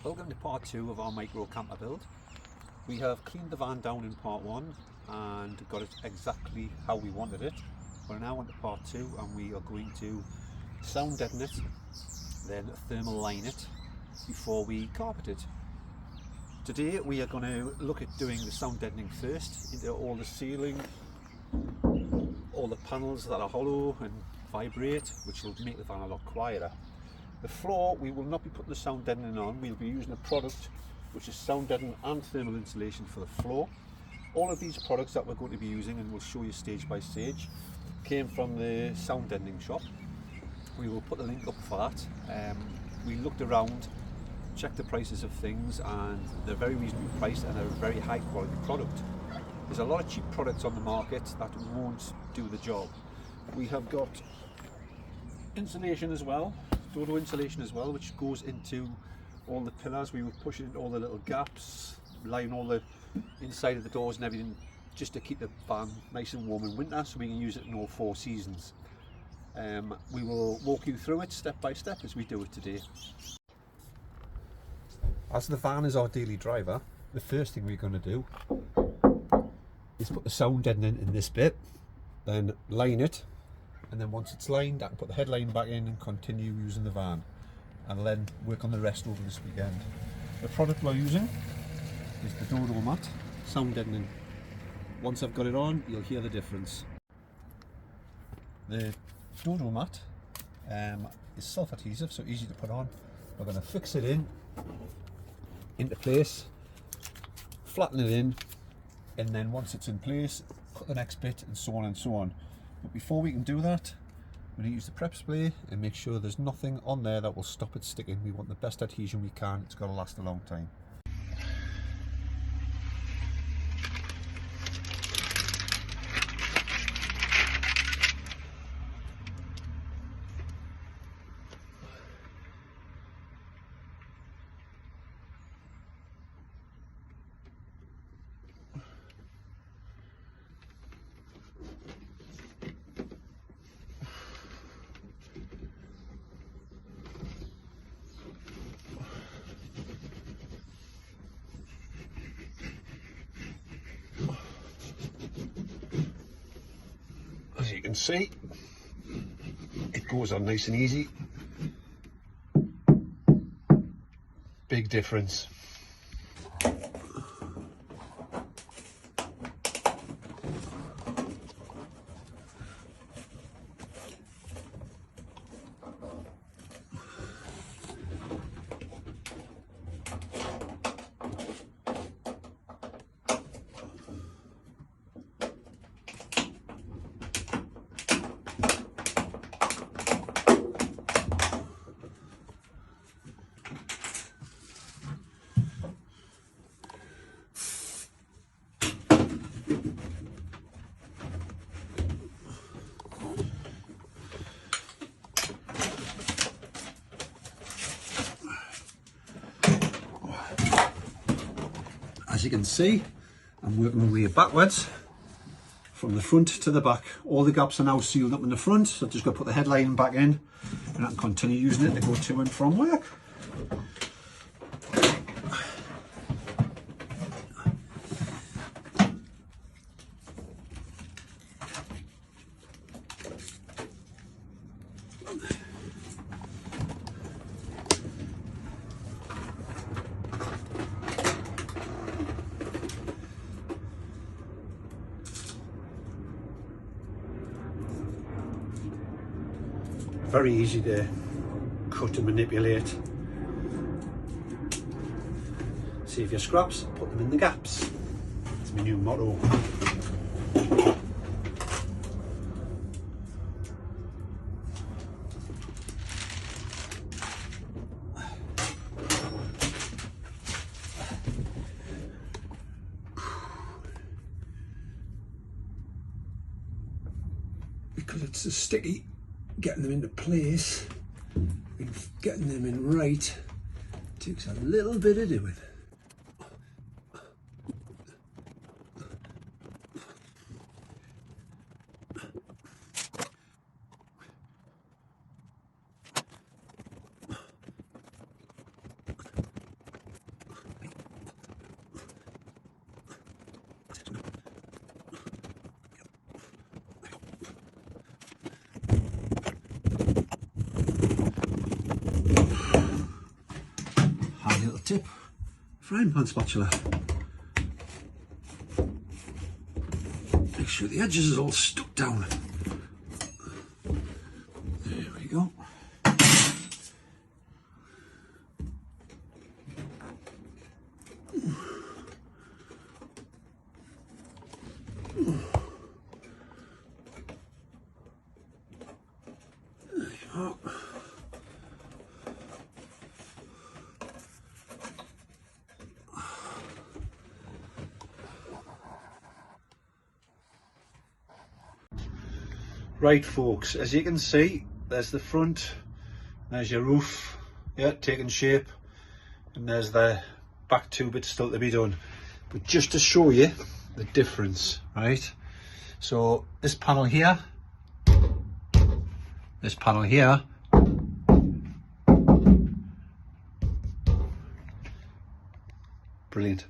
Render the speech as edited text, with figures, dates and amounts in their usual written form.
Welcome to part 2 of our micro camper build. We have cleaned the van down in part 1 and got it exactly how we wanted it. We're now on to part 2 and we are going to sound deaden it, then thermal line it before we carpet it. Today we are going to look at doing the sound deadening first into all the ceiling, all the panels that are hollow and vibrate, which will make the van a lot quieter. The floor, we will not be putting the sound deadening on. We'll be using a product which is sound deadening and thermal insulation for the floor. All of these products that we're going to be using, and we'll show you stage by stage, came from the sound deadening shop. We will put the link up for that. We looked around, checked the prices of things, and they're very reasonably priced and a very high quality product. There's a lot of cheap products on the market that won't do the job. We have got insulation as well, Dodo insulation as well, which goes into all the pillars. We will push it into all the little gaps, line all the inside of the doors and everything, just to keep the van nice and warm in winter, so we can use it in all 4 seasons. We will walk you through it step by step as we do it today. As the van is our daily driver, the first thing we're going to do is put the sound deadening in this bit, then line it, and then once it's lined I can put the headline back in and continue using the van, and then work on the rest over this weekend. The product we're using is the Dodo mat sound deadening. Once I've got it on, you'll hear the difference. The Dodo mat is self-adhesive, so easy to put on. We're going to fix it into place, flatten it in, and then once it's in place, cut the next bit, and so on and so on. But before we can do that, we're going to use the prep spray and make sure there's nothing on there that will stop it sticking. We want the best adhesion we can. It's got to last a long time. As you can see, it goes on nice and easy. Big difference. As you can see, I'm working my way backwards from the front to the back. All the gaps are now sealed up in the front, so I've just got to put the headline back in and I can continue using it to go to and from work. Very easy to cut and manipulate. Save your scraps, put them in the gaps. That's my new motto. Because it's so sticky, getting them into place and getting them in right takes a little bit of doing. tip, frying pan spatula. Make sure the edges is all stuck down. There we go. Right folks, as you can see, there's the front, there's your roof, yeah, taking shape, and there's the back two bits still to be done. But just to show you the difference, right? So this panel here, brilliant.